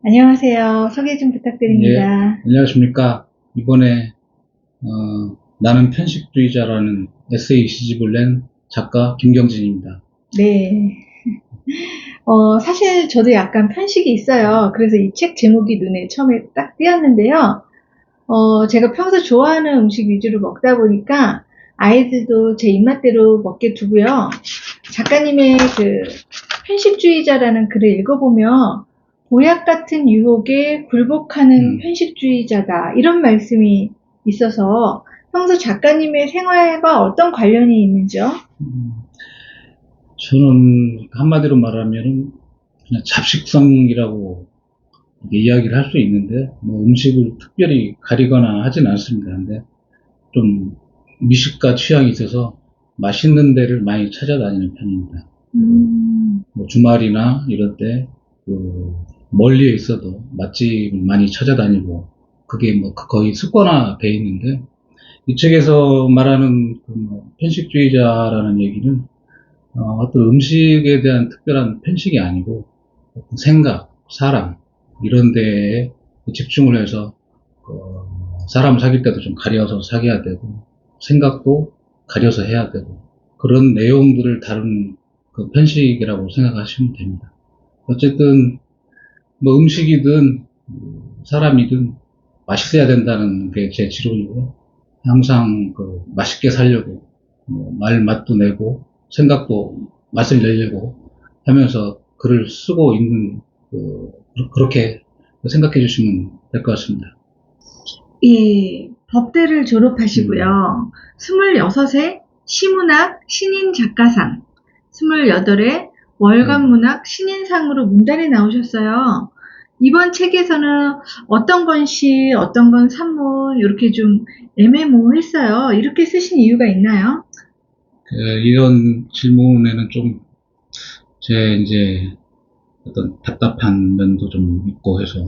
안녕하세요. 소개 좀 예, 부탁드립니다. 안녕하십니까. 이번에, 나는 편식주의자라는 에세이 시집을 낸 작가 김경진입니다. 네. 사실 저도 약간 편식이 있어요. 그래서 이 책 제목이 눈에 처음에 딱 띄었는데요. 제가 평소 좋아하는 음식 위주로 먹다 보니까 아이들도 제 입맛대로 먹게 두고요. 작가님의 그 편식주의자라는 글을 읽어보면 보약 같은 유혹에 굴복하는 편식주의자다. 이런 말씀이 있어서 평소 작가님의 생활과 어떤 관련이 있는지요? 음, 저는 한마디로 말하면 그냥 잡식성이라고 이렇게 이야기를 할 수 있는데, 뭐 음식을 특별히 가리거나 하진 않습니다. 근데 좀 미식가 취향이 있어서 맛있는 데를 많이 찾아다니는 편입니다. 뭐 주말이나 이럴 때, 그, 멀리에 있어도 맛집을 많이 찾아다니고, 그게 뭐 거의 습관화 돼 있는데, 이 책에서 말하는 그뭐 편식주의자라는 얘기는 어떤 음식에 대한 특별한 편식이 아니고 어떤 생각, 사람 이런 데에 집중을 해서 사람 사귈 때도 좀 가려서 사귀어야 되고 생각도 가려서 해야 되고 그런 내용들을 다룬 그 편식이라고 생각하시면 됩니다. 어쨌든 뭐 음식이든 사람이든 맛있어야 된다는 게 제 지론이고 항상 그 맛있게 살려고 맛도 내고 생각도 맛을 내려고 하면서 글을 쓰고 있는 그렇게 생각해 주시면 될 것 같습니다. 예, 법대를 졸업하시고요. 26에 시문학 신인 작가상, 28에 월간문학 신인상으로 문단에 나오셨어요. 이번 책에서는 어떤 건 시, 어떤 건 산문, 이렇게 좀 애매모호했어요. 이렇게 쓰신 이유가 있나요? 이런 질문에는 좀 제 이제 어떤 답답한 면도 좀 있고 해서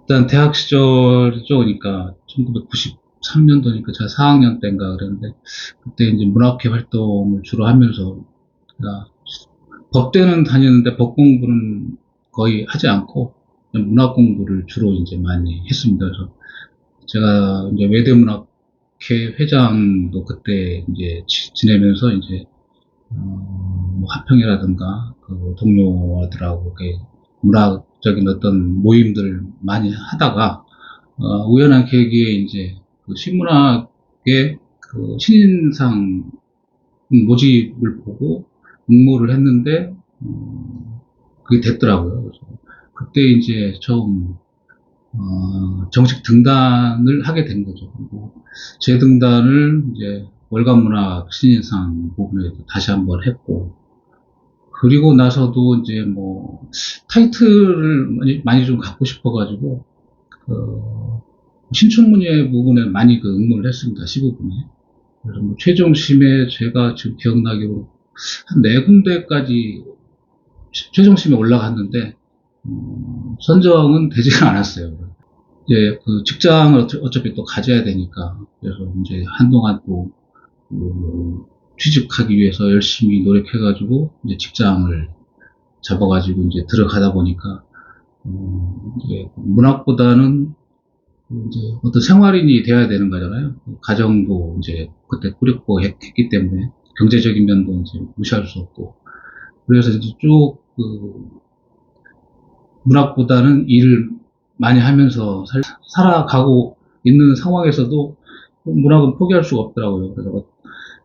일단 대학 시절이죠. 그러니까 1993년도니까 제가 4학년 때인가 그랬는데 그때 이제 문학회 활동을 주로 하면서 법대는 다녔는데 법 공부는 거의 하지 않고 그냥 문학 공부를 주로 이제 많이 했습니다. 그래서 제가 이제 외대문학회 회장도 그때 이제 지내면서 이제 뭐 화평이라든가 그 동료들하고 이렇게 문학적인 어떤 모임들을 많이 하다가 우연한 계기에 이제 그 신문학의 그 신인상 모집을 보고 응모를 했는데 그게 됐더라고요. 그래서 그때 이제 처음 정식 등단을 하게 된 거죠. 그리고 재등단을 이제 월간문학 신인상 부분에 다시 한번 했고 그리고 나서도 이제 뭐 타이틀을 많이 좀 갖고 싶어가지고 그 신춘문예 부분에 많이 그 응모를 했습니다. 시부분에. 그래서 뭐 최종심에 제가 지금 기억나기로 한 네 군데까지 최종심에 올라갔는데 선정은 되지가 않았어요. 이제 그 직장을 어차피 또 가져야 되니까 그래서 이제 한동안 또 취직하기 위해서 열심히 노력해가지고 이제 직장을 잡아가지고 이제 들어가다 보니까 이제 문학보다는 이제 어떤 생활인이 돼야 되는 거잖아요. 가정도 이제 그때 꾸렸고 했기 때문에 경제적인 면도 이제 무시할 수 없고 그래서 이제 쭉 문학보다는 일을 많이 하면서 살아가고 있는 상황에서도 문학은 포기할 수가 없더라고요. 그래서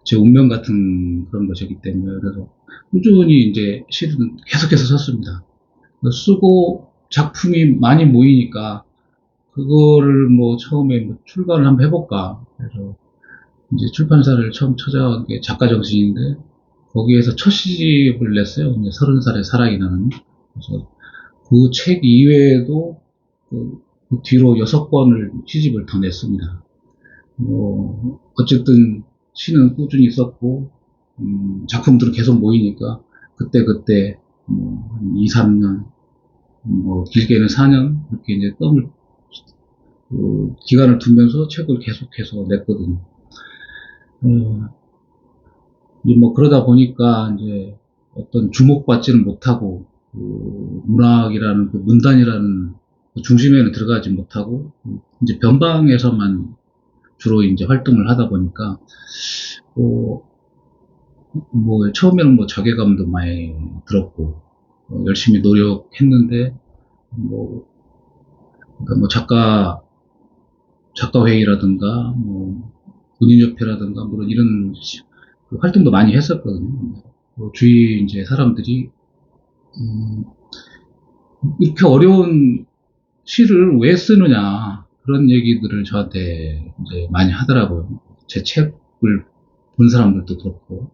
제 운명 같은 그런 것이기 때문에 그래서 꾸준히 이제 시는 계속해서 썼습니다. 쓰고 작품이 많이 모이니까 그거를 뭐 처음에 뭐 출간을 한번 해볼까. 그래서 이제 출판사를 처음 찾아간 게 작가정신인데 거기에서 첫 시집을 냈어요. 이제 30살의 사랑이라는. 그래서 그 책 이외에도 그 뒤로 6권을 시집을 더 냈습니다. 어쨌든 시는 꾸준히 썼고 작품들은 계속 모이니까 그때그때 한 2, 3년 뭐 길게는 4년 이렇게 이제 뜸을 기간을 두면서 책을 계속해서 냈거든요. 이제 뭐 그러다 보니까 이제 어떤 주목받지는 못하고 문학이라는 그 문단이라는 그 중심에는 들어가지 못하고 이제 변방에서만 주로 이제 활동을 하다 보니까 처음에는 자괴감도 많이 들었고 열심히 노력했는데 그러니까 작가 회의라든가 군인협회라든가 물론 이런 그 활동도 많이 했었거든요. 주위 이제 사람들이 이렇게 어려운 시를 왜 쓰느냐 그런 얘기들을 저한테 이제 많이 하더라고요. 제 책을 본 사람들도 그렇고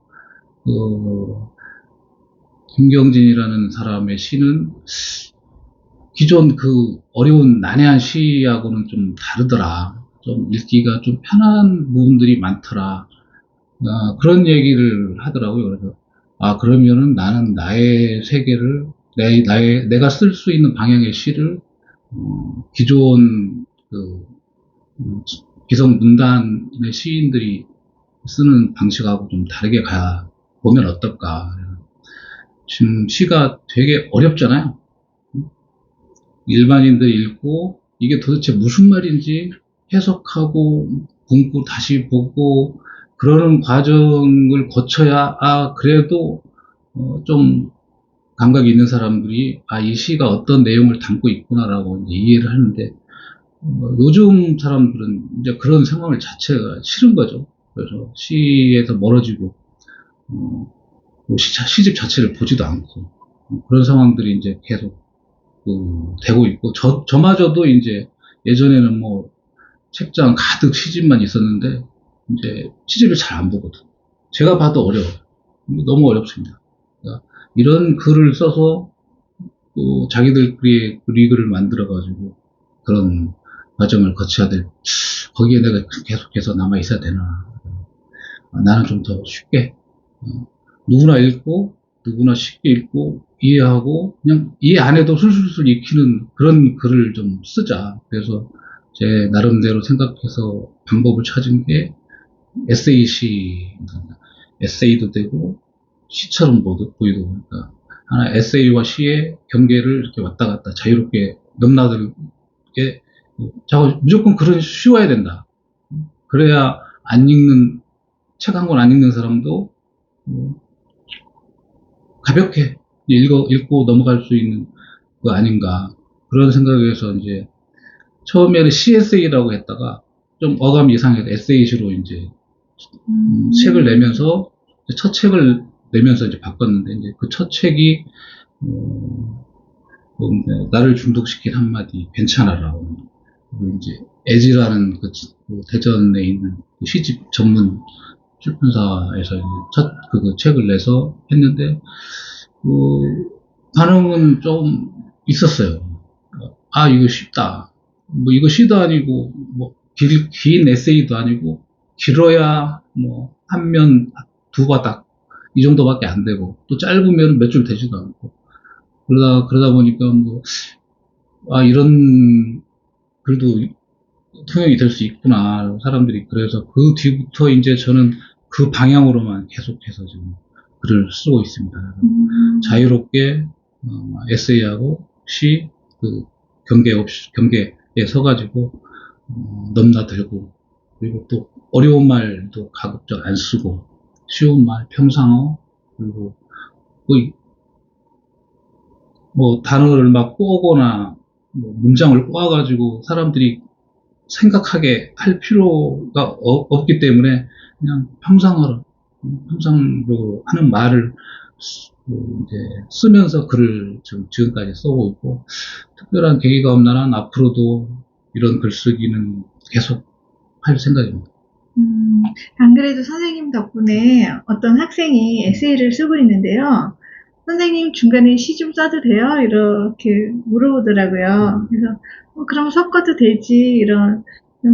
김경진이라는 사람의 시는 기존 그 어려운 난해한 시하고는 좀 다르더라. 좀 읽기가 좀 편한 부분들이 많더라. 그런 얘기를 하더라고요. 그래서 그러면은 나는 나의 세계를 내가 쓸 수 있는 방향의 시를 기존 기성 문단의 시인들이 쓰는 방식하고 좀 다르게 보면 어떨까. 지금 시가 되게 어렵잖아요. 일반인들 읽고 이게 도대체 무슨 말인지 해석하고 문구 다시 보고 그러는 과정을 거쳐야 그래도 좀 감각이 있는 사람들이 이 시가 어떤 내용을 담고 있구나라고 이해를 하는데 요즘 사람들은 이제 그런 상황을 자체가 싫은 거죠. 그래서 시에서 멀어지고 시집 자체를 보지도 않고 그런 상황들이 이제 계속 되고 있고 저마저도 이제 예전에는 책장 가득 시집만 있었는데 이제 시집을 잘 안 보거든. 제가 봐도 어려워요. 너무 어렵습니다. 그러니까 이런 글을 써서 또 자기들끼리 리그를 만들어가지고 그런 과정을 거쳐야 거기에 내가 계속해서 남아 있어야 되나. 나는 좀 더 쉽게 누구나 읽고 누구나 쉽게 읽고 이해하고 그냥 이해 안 해도 술술술 익히는 그런 글을 좀 쓰자. 그래서 제 나름대로 생각해서 방법을 찾은 게 에세이도 되고 시처럼 보이고 그러니까 하나 에세이와 시의 경계를 이렇게 왔다 갔다 자유롭게 넘나들게 무조건 글은 쉬워야 된다. 그래야 책 한 권 안 읽는 사람도 가볍게 읽고 넘어갈 수 있는 거 아닌가 그런 생각에서 이제 처음에는 CSA라고 했다가 좀 어감이 이상해서 에세이시로 이제 책을 내면서 첫 책을 내면서 이제 바꿨는데 이제 그 첫 책이 나를 중독시킨 한마디 괜찮아라고 이제 에지라는 그 대전에 있는 그 시집 전문 출판사에서 첫 그 책을 내서 했는데 반응은 좀 있었어요. 이거 쉽다. 이거 시도 아니고 긴 에세이도 아니고 길어야 한 면 두 바닥 이 정도밖에 안 되고 또 짧으면 몇 줄 되지도 않고 그러다 보니까 이런 글도 통용이 될 수 있구나 사람들이 그래서 그 뒤부터 이제 저는 그 방향으로만 계속해서 지금 글을 쓰고 있습니다. 자유롭게 에세이하고 시 경계에 서가지고 넘나들고 그리고 또 어려운 말도 가급적 안 쓰고 쉬운 말 평상어 그리고 단어를 막 꼬거나 문장을 꼬아가지고 사람들이 생각하게 할 필요가 없기 때문에 그냥 평상으로 하는 말을 이제 쓰면서 글을 지금까지 쓰고 있고 특별한 계기가 없는 한 앞으로도 이런 글쓰기는 계속 할 생각입니다. 안 그래도 선생님 덕분에 어떤 학생이 에세이를 쓰고 있는데요. 선생님 중간에 시 좀 써도 돼요? 이렇게 물어보더라고요. 그래서 그럼 섞어도 되지 이런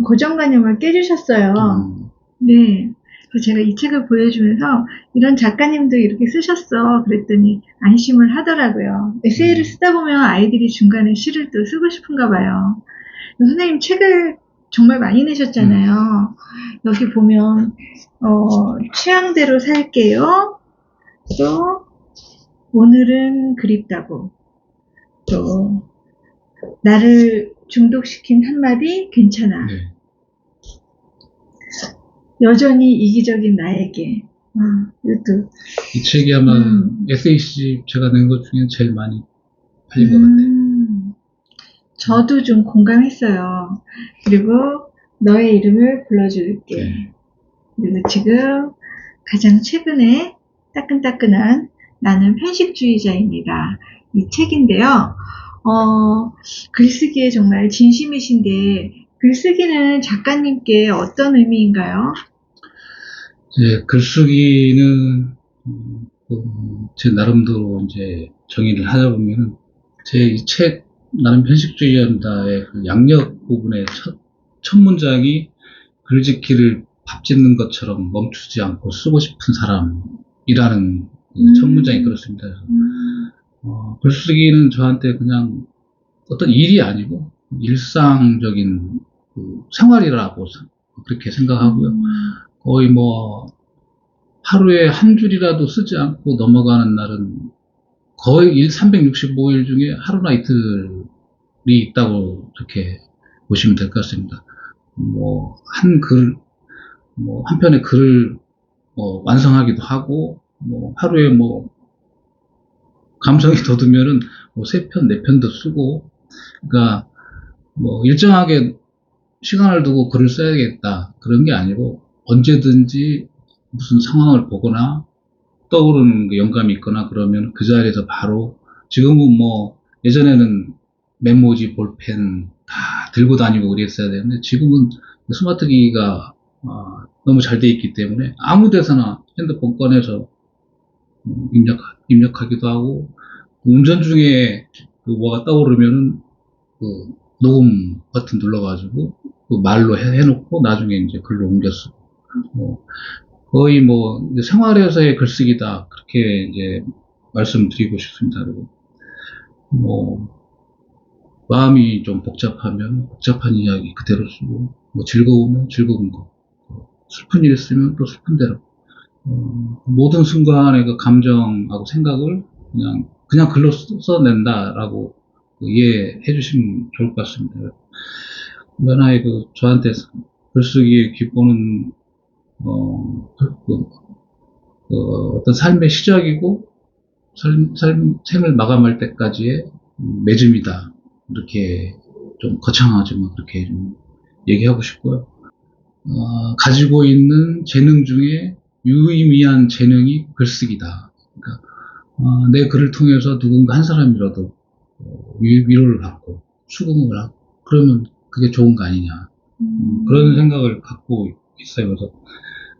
고정관념을 깨주셨어요. 네. 그래서 제가 이 책을 보여주면서 이런 작가님도 이렇게 쓰셨어 그랬더니 안심을 하더라고요. 에세이를 쓰다 보면 아이들이 중간에 시를 또 쓰고 싶은가 봐요. 선생님 책을 정말 많이 내셨잖아요. 여기 보면 취향대로 살게요. 또 오늘은 그립다고, 또 나를 중독시킨 한마디 괜찮아. 네. 여전히 이기적인 나에게. 이것도 이 책이 아마 에세이집 제가 낸 것 중에 제일 많이 팔린 것 같아요. 저도 좀 공감했어요. 그리고 너의 이름을 불러줄게. 네. 그리고 지금 가장 최근에 따끈따끈한 나는 편식주의자입니다. 이 책인데요. 글쓰기에 정말 진심이신데 글쓰기는 작가님께 어떤 의미인가요? 이제 글쓰기는 제 나름대로 이제 정의를 하다 보면은 제 이 책 나는 편식주의자입니다의 그 양력 부분의 첫 문장이 글짓기를 밥 짓는 것처럼 멈추지 않고 쓰고 싶은 사람이라는 그 첫 문장이 그렇습니다. 글쓰기는 저한테 그냥 어떤 일이 아니고 일상적인 그 생활이라고 그렇게 생각하고요. 거의 뭐 하루에 한 줄이라도 쓰지 않고 넘어가는 날은 거의 365일 중에 하루나 이틀이 있다고 그렇게 보시면 될 것 같습니다. 한 편의 글을 완성하기도 하고, 하루에 감성이 돋으면은 3편, 4편도 쓰고, 그러니까 일정하게 시간을 두고 글을 써야겠다. 그런 게 아니고, 언제든지 무슨 상황을 보거나, 떠오르는 그 영감이 있거나 그러면 그 자리에서 바로, 지금은 예전에는 메모지, 볼펜 다 들고 다니고 그랬어야 되는데, 지금은 스마트기기가 너무 잘 돼 있기 때문에 아무 데서나 핸드폰 꺼내서 입력하기도 하고, 운전 중에 뭐가 떠오르면은 그 녹음 버튼 눌러가지고 그 말로 해놓고 나중에 이제 글로 옮겨 쓰고, 거의 이제 생활에서의 글쓰기다 그렇게 이제 말씀드리고 싶습니다. 그리고 마음이 좀 복잡하면 복잡한 이야기 그대로 쓰고, 즐거우면 즐거운 거, 슬픈 일 있으면 또 슬픈 대로, 모든 순간의 그 감정하고 생각을 그냥 글로 써낸다라고 이해해 주시면 좋을 것 같습니다. 하나의 저한테 글쓰기의 기본은, 어떤 삶의 시작이고, 생을 마감할 때까지의 맺음이다. 이렇게 좀 거창하지만 그렇게 좀 얘기하고 싶고요. 가지고 있는 재능 중에 유의미한 재능이 글쓰기다. 그러니까 내 글을 통해서 누군가 한 사람이라도 위로를 받고 수긍을 하고 그러면 그게 좋은 거 아니냐, 그런 생각을 갖고 있어요. 그래서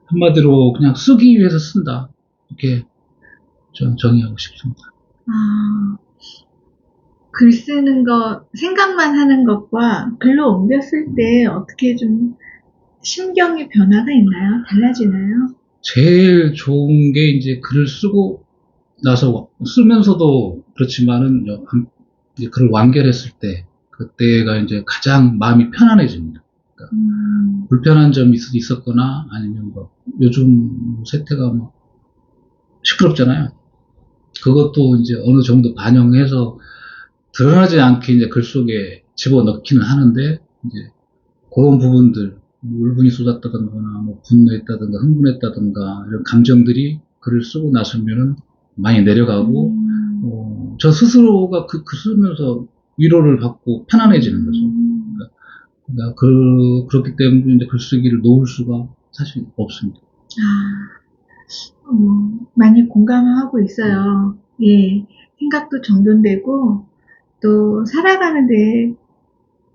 한마디로 그냥 쓰기 위해서 쓴다, 이렇게 좀 정의하고 싶습니다. 글 쓰는 거, 생각만 하는 것과 글로 옮겼을 때 어떻게 좀 심경의 변화가 있나요? 달라지나요? 제일 좋은 게 이제 글을 쓰고 나서 쓰면서도 그렇지만은 이제 글을 완결했을 때 그때가 이제 가장 마음이 편안해집니다. 그러니까 불편한 점이 있었거나 아니면 요즘 세태가 시끄럽잖아요. 그것도 이제 어느 정도 반영해서 드러나지 않게 이제 글 속에 집어넣기는 하는데, 이제 그런 부분들, 울분이 쏟았다든가, 분노했다든가, 흥분했다든가, 이런 감정들이 글을 쓰고 나서면은 많이 내려가고, 저 스스로가 글 쓰면서 위로를 받고 편안해지는 거죠. 그러니까 그렇기 때문에 이제 글쓰기를 놓을 수가 사실 없습니다. 많이 공감하고 있어요. 예. 생각도 정돈되고, 또 살아가는데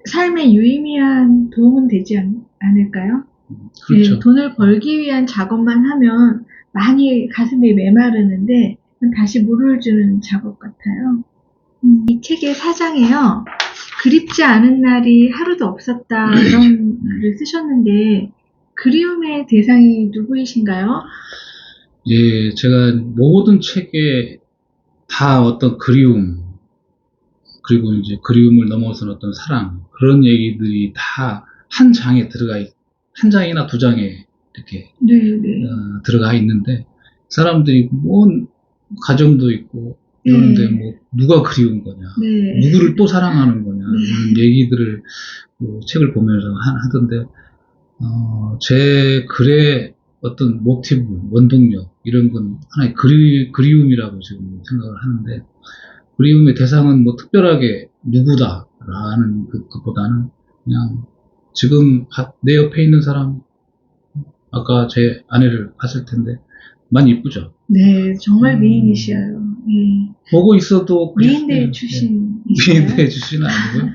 삶에 유의미한 도움은 되지 않을까요? 그렇죠. 예, 돈을 벌기 위한 작업만 하면 많이 가슴이 메마르는데 다시 물을 주는 작업 같아요. 이 책의 사장에요. 그립지 않은 날이 하루도 없었다, 이런 글을 쓰셨는데 그리움의 대상이 누구이신가요? 예, 제가 모든 책에 다 어떤 그리움, 그리고 이제 그리움을 넘어서는 어떤 사랑, 그런 얘기들이 다 한 장에 한 장이나 두 장에 이렇게 들어가 있는데, 사람들이 가정도 있고 이러는데 뭐 누가 그리운 거냐, 네. 누구를 또 사랑하는 거냐 이런 얘기들을 그 책을 보면서 하던데 제 글의 어떤 모티브, 원동력 이런 건 하나의 그리움이라고 지금 생각을 하는데 그리움의 대상은 뭐 특별하게 누구다라는 것보다는 그냥 지금 내 옆에 있는 사람, 아까 제 아내를 봤을 텐데 많이 이쁘죠. 네, 정말 미인이시어요. 예. 보고 있어도 미인대 출신이시죠? 미인대 출신은 아니고요.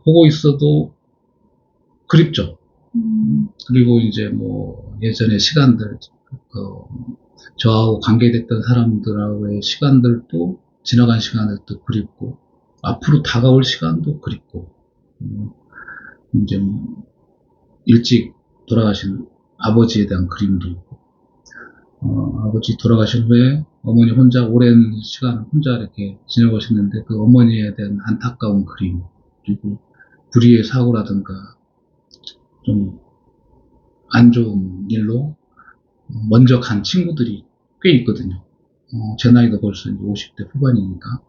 보고 있어도 그립죠. 그리고 이제 뭐 예전의 시간들, 저하고 관계됐던 사람들하고의 시간들도 지나간 시간들도 그립고 앞으로 다가올 시간도 그립고 이제 뭐 일찍 돌아가신 아버지에 대한 그림도 있고 아버지 돌아가신 후에 어머니 혼자 오랜 시간 혼자 이렇게 지내보셨는데 그 어머니에 대한 안타까운 그림 그리고 불의의 사고라든가 좀 안 좋은 일로 먼저 간 친구들이 꽤 있거든요. 제 나이도 벌써 이제 50대 후반이니까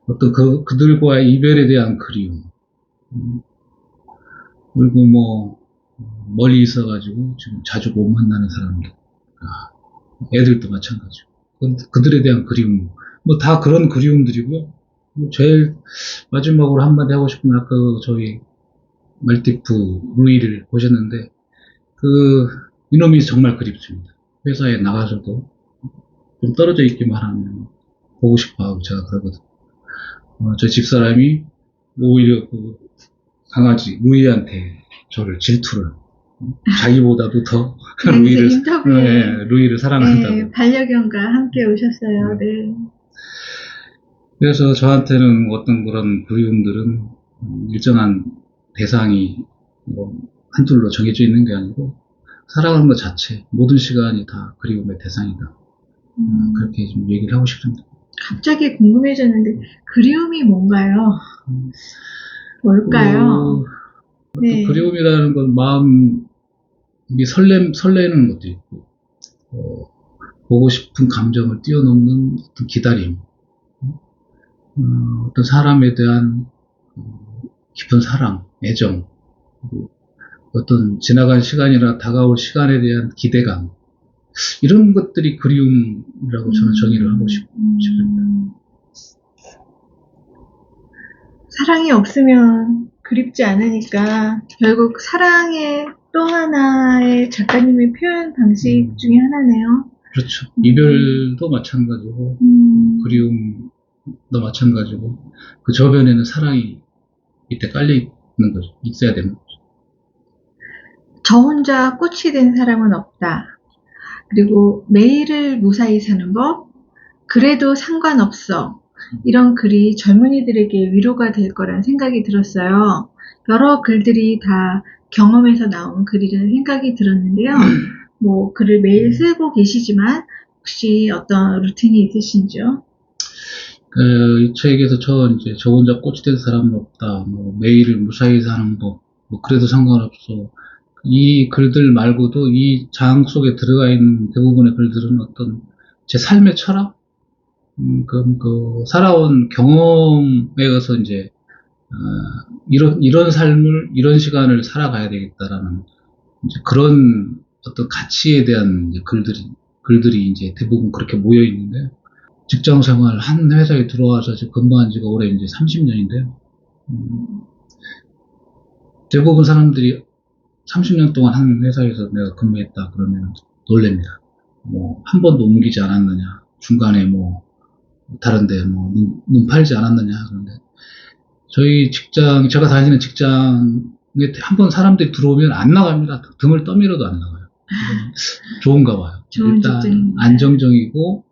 어떤 그들과의 이별에 대한 그리움 그리고 뭐 멀리 있어가지고 지금 자주 못 만나는 사람들 애들도 마찬가지고 그들에 대한 그리움 뭐 다 그런 그리움들이고요. 제일 마지막으로 한마디 하고 싶은 아까 저희 말티프 루이를 보셨는데 이놈이 정말 그립습니다. 회사에 나가서도 좀 떨어져 있기만 하면 보고 싶어 하고 제가 그러거든요. 저희 집사람이 오히려 그 강아지 루이한테 저를 질투를 자기보다도 더 루이를 사랑한다고. 네, 반려견과 함께 오셨어요. 네. 그래서 저한테는 어떤 그런 그리움들은 일정한 대상이 뭐 한둘로 정해져 있는 게 아니고 살아가는 것 자체 모든 시간이 다 그리움의 대상이다. 그렇게 좀 얘기를 하고 싶습니다. 갑자기 궁금해졌는데 그리움이 뭔가요? 뭘까요? 네. 그리움이라는 건 마음이 설레는 것도 있고 보고 싶은 감정을 뛰어넘는 어떤 기다림 어떤 사람에 대한 깊은 사랑, 애정 어떤 지나간 시간이나 다가올 시간에 대한 기대감 이런 것들이 그리움이라고 저는 정의를 하고 싶습니다. 사랑이 없으면 그립지 않으니까 결국 사랑의 또 하나의 작가님의 표현 방식 중에 하나네요. 그렇죠. 이별도 마찬가지고 그리움도 마찬가지고 그 저변에는 사랑이 이때 깔려 있는 거죠. 있어야 되는 거죠. 저 혼자 꽃이 된 사람은 없다. 그리고 매일을 무사히 사는 법, 그래도 상관없어. 이런 글이 젊은이들에게 위로가 될 거란 생각이 들었어요. 여러 글들이 다 경험에서 나온 글이라는 생각이 들었는데요. 뭐 글을 매일 쓰고 계시지만 혹시 어떤 루틴이 있으신지요? 이 책에서 저 혼자 꽃이 된 사람은 없다. 뭐 매일을 무사히 사는 법, 뭐 그래도 상관없어. 이 글들 말고도 이 장 속에 들어가 있는 대부분의 글들은 어떤 제 삶의 철학, 살아온 경험에 의해서 이제, 이런 삶을, 이런 시간을 살아가야 되겠다라는, 이제 그런 어떤 가치에 대한 이제 글들이 이제 대부분 그렇게 모여 있는데, 직장 생활 한 회사에 들어와서 지금 근무한 지가 올해 이제 30년인데요. 대부분 사람들이 30년 동안 한 회사에서 내가 근무했다 그러면 놀랍니다. 뭐, 한 번도 옮기지 않았느냐, 중간에 뭐, 다른데 뭐, 눈 팔지 않았느냐, 그런데, 제가 다니는 직장에 한번 사람들이 들어오면 안 나갑니다. 등을 떠밀어도 안 나가요. 좋은가 봐요. 일단, 직장입니다. 안정적이고,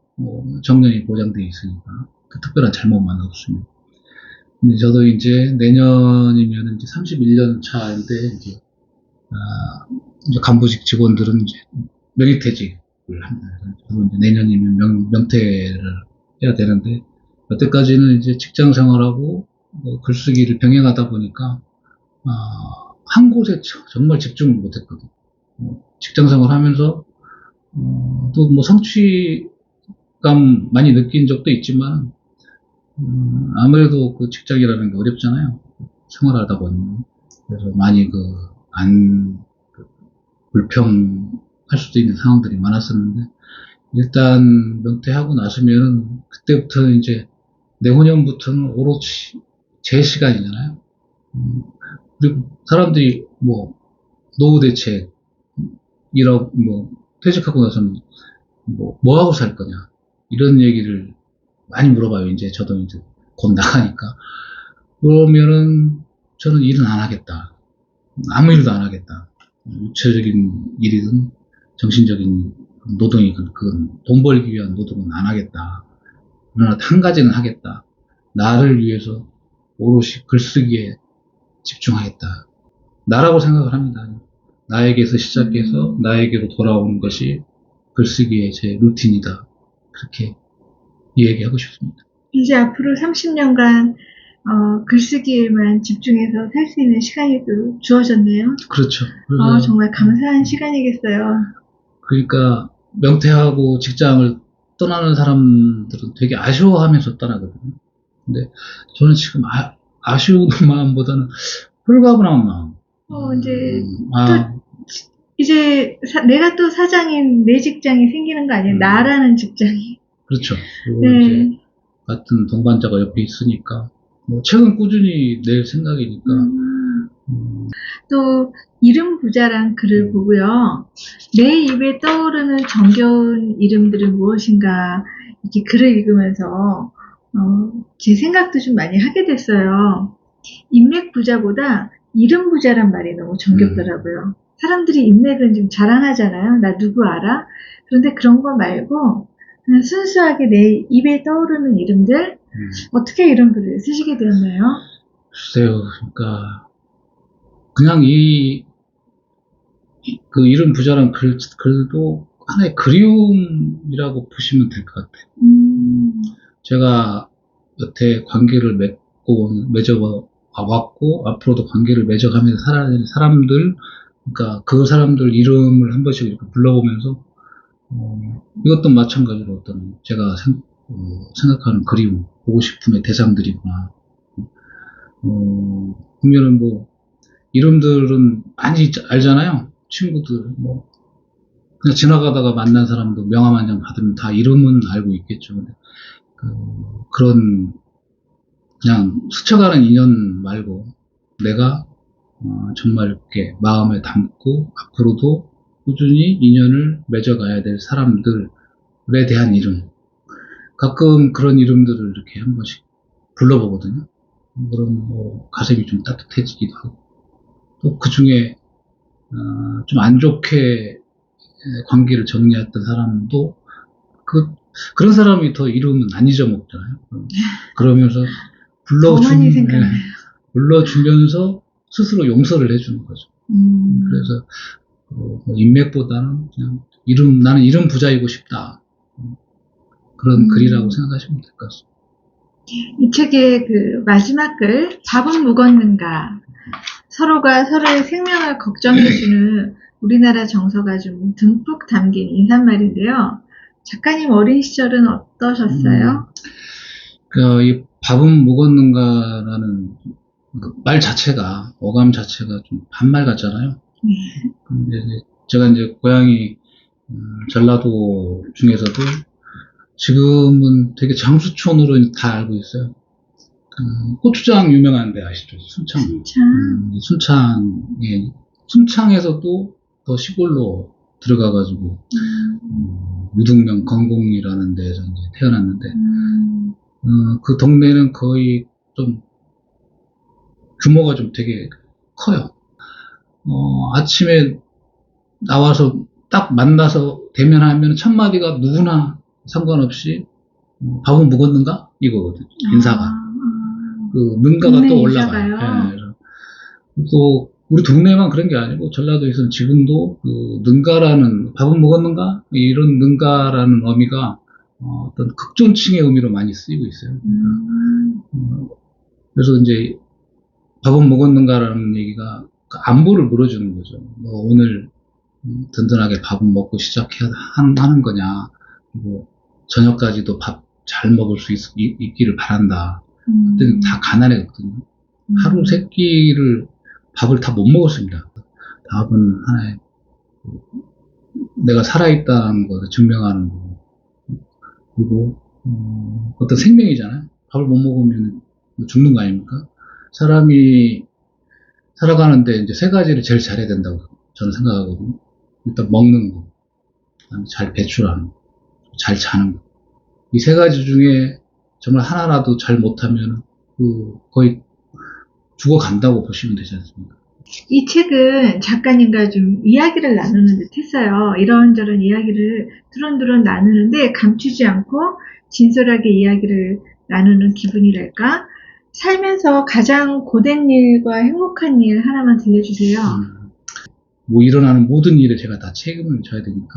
정년이 보장되어 있으니까, 특별한 잘못만 없습니다. 근데 저도 이제 내년이면 이제 31년 차인데, 이제 간부직 직원들은 이제 명예퇴직을 합니다. 저도 이제 내년이면 명퇴를 해야 되는데, 여태까지는 이제 직장 생활하고 글쓰기를 병행하다 보니까, 한 곳에 정말 집중을 못했거든요. 직장 생활 하면서, 또 뭐 성취 압박감 많이 느낀 적도 있지만, 아무래도 그 직장이라는 게 어렵잖아요. 생활하다 보면. 그래서 많이 불평할 수도 있는 상황들이 많았었는데, 일단 명퇴하고 나서면은, 그때부터는 이제, 내후년부터는 오로지 제 시간이잖아요. 그리고 사람들이 노후 대책, 퇴직하고 나서는 뭐 하고 살 거냐. 이런 얘기를 많이 물어봐요. 이제 저도 이제 곧 나가니까. 그러면은 저는 일은 안 하겠다. 아무 일도 안 하겠다. 육체적인 일이든 정신적인 노동이든 그건 돈 벌기 위한 노동은 안 하겠다. 그러나 한 가지는 하겠다. 나를 위해서 오롯이 글쓰기에 집중하겠다. 나라고 생각을 합니다. 나에게서 시작해서 나에게로 돌아오는 것이 글쓰기의 제 루틴이다. 그렇게 이야기하고 싶습니다. 이제 앞으로 30년간 글쓰기에만 집중해서 살 수 있는 시간이 또 주어졌네요. 그렇죠. 그래서 정말 감사한 시간이겠어요. 그러니까 명퇴하고 직장을 떠나는 사람들은 되게 아쉬워하면서 떠나거든요. 근데 저는 지금 아쉬운 마음보다는 홀가분한 마음. 이제 내가 또 사장인 내 직장이 생기는 거 아니에요? 나라는 직장이. 그렇죠. 그리고 이제 같은 동반자가 옆에 있으니까 책은 꾸준히 낼 생각이니까. 또 이름 부자란 글을 보고요. 내 입에 떠오르는 정겨운 이름들은 무엇인가 이렇게 글을 읽으면서 제 생각도 좀 많이 하게 됐어요. 인맥 부자보다 이름 부자란 말이 너무 정겹더라고요. 사람들이 인맥은 좀 자랑하잖아요. 나 누구 알아? 그런데 그런 거 말고 그냥 순수하게 내 입에 떠오르는 이름들 어떻게 이런 글을 쓰시게 되었나요? 글쎄요. 그러니까 그냥 그 이름 부자란 글도 하나의 그리움이라고 보시면 될 것 같아요. 제가 여태 관계를 맺어왔고 앞으로도 관계를 맺어가면서 살아야 되는 사람들, 그러니까 그 사람들 이름을 한 번씩 이렇게 불러보면서 이것도 마찬가지로 어떤 제가 생각하는 그리움, 보고 싶음의 대상들이구나. 보면은 이름들은 많이 알잖아요. 친구들, 그냥 지나가다가 만난 사람도 명함 한 장 받으면 다 이름은 알고 있겠죠. 그런, 그냥 스쳐가는 인연 말고, 내가, 정말 이렇게 마음에 담고, 앞으로도 꾸준히 인연을 맺어가야 될 사람들에 대한 이름. 가끔 그런 이름들을 이렇게 한 번씩 불러보거든요. 그럼 가슴이 좀 따뜻해지기도 하고. 또 그 중에 좀 안 좋게 관계를 정리했던 사람도 그런 사람이 더 이름은 안 잊어먹잖아요. 그러면서 불러주면서 스스로 용서를 해주는 거죠. 그래서 인맥보다는 그냥 나는 이름 부자이고 싶다. 그런 글이라고 생각하시면 될 것 같습니다. 이 책의 그 마지막 글, 밥은 묵었는가? 서로가 서로의 생명을 걱정해주는 우리나라 정서가 좀 듬뿍 담긴 인사말인데요. 작가님 어린 시절은 어떠셨어요? 이 밥은 묵었는가라는 말 자체가, 어감 자체가 좀 반말 같잖아요. 제가 이제 고향이 전라도 중에서도 지금은 되게 장수촌으로 다 알고 있어요. 고추장 유명한데 아시죠? 순창. 순창에서도 더 시골로 들어가가지고, 유등면 건공이라는 데서 이제 태어났는데, 그 동네는 거의 좀, 규모가 좀 되게 커요. 아침에 나와서 딱 만나서 대면하면 첫 마디가 누구나 상관없이, 밥은 묵었는가? 이거거든요. 인사가. 능가가 또 올라가요. 네. 또 우리 동네만 그런 게 아니고 전라도에서는 지금도 능가라는, 밥은 먹었는가? 이런 능가라는 의미가 어떤 극존칭의 의미로 많이 쓰이고 있어요. 그래서 이제 밥은 먹었는가라는 얘기가 안부를 물어주는 거죠. 오늘 든든하게 밥은 먹고 시작해야 하는 거냐. 그리고 저녁까지도 밥 잘 먹을 수 있기를 바란다. 그때는 다 가난했거든요. 하루 세 끼를 밥을 다 못 먹었습니다. 밥은 하나의 내가 살아있다는 것을 증명하는 거고, 그리고 어떤 생명이잖아요. 밥을 못 먹으면 죽는 거 아닙니까? 사람이 살아가는데 이제 세 가지를 제일 잘해야 된다고 저는 생각하거든요. 일단 먹는 거, 그다음에 잘 배출하는 거, 잘 자는 거. 이 세 가지 중에 정말 하나라도 잘 못하면 거의 죽어간다고 보시면 되지 않습니까? 이 책은 작가님과 좀 이야기를 나누는 듯 했어요. 이런저런 이야기를 두런두런 나누는데 감추지 않고 진솔하게 이야기를 나누는 기분이랄까? 살면서 가장 고된 일과 행복한 일 하나만 들려주세요. 뭐 일어나는 모든 일에 제가 다 책임을 져야 되니까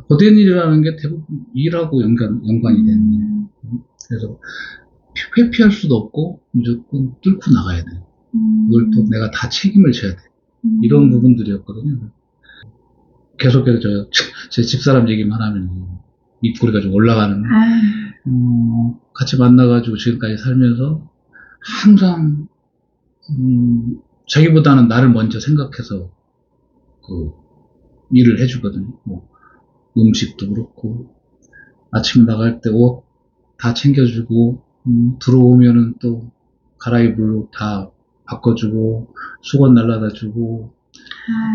고된 일이라는 게 대부분 일하고 연관이 되는 거예요. 그래서 회피할 수도 없고 무조건 뚫고 나가야 돼요. 그걸 또 내가 다 책임을 져야 돼. 이런 부분들이었거든요. 계속해서 제 집사람 얘기만 하면 입꼬리가 좀 올라가는 같이 만나가지고 지금까지 살면서 항상 자기보다는 나를 먼저 생각해서 일을 해주거든요. 뭐 음식도 그렇고 아침 나갈 때 옷 다 챙겨주고 들어오면은 또 갈아입을 다 바꿔주고 수건 날라다 주고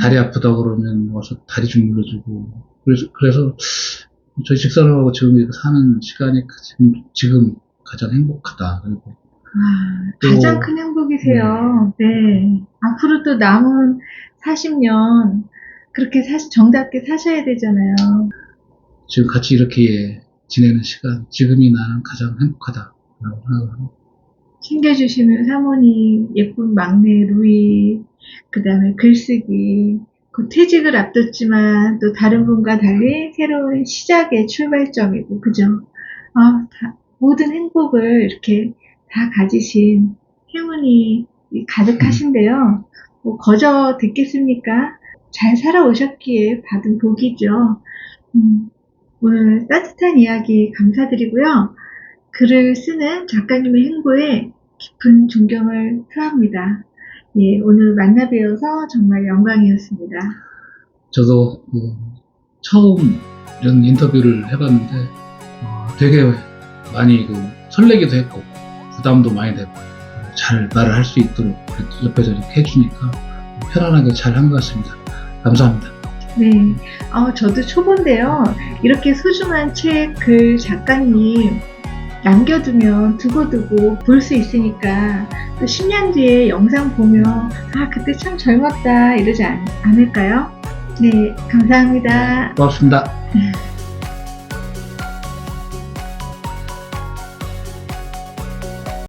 다리 아프다 그러면 와서 다리 좀 눌러주고 그래서 저희 집사람하고 지금 이렇게 사는 시간이 지금 가장 행복하다. 그리고 가장 큰 행복이세요. 네. 앞으로 또 남은 40년 그렇게 정답게 사셔야 되잖아요. 지금 같이 이렇게 지내는 시간, 지금이 나는 가장 행복하다라고 생각합니다. 챙겨주시는 사모님, 예쁜 막내 루이, 그 다음에 글쓰기, 그 퇴직을 앞뒀지만 또 다른 분과 달리 새로운 시작의 출발점이고, 그죠? 모든 행복을 이렇게 다 가지신 행운이 가득하신데요. 뭐 거저 듣겠습니까? 잘 살아오셨기에 받은 복이죠. 오늘 따뜻한 이야기 감사드리고요. 글을 쓰는 작가님의 행보에 깊은 존경을 표합니다. 예, 오늘 만나 뵈어서 정말 영광이었습니다. 저도 처음 이런 인터뷰를 해봤는데 되게 많이 설레기도 했고 부담도 많이 됐고 잘 말을 할 수 있도록 옆에서 이렇게 해주니까 편안하게 잘 한 것 같습니다. 감사합니다. 네, 저도 초보인데요. 이렇게 소중한 책, 글 작가님 남겨두면 두고두고 볼 수 있으니까 또 10년 뒤에 영상 보면 그때 참 젊었다 이러지 않을까요? 네, 감사합니다. 고맙습니다.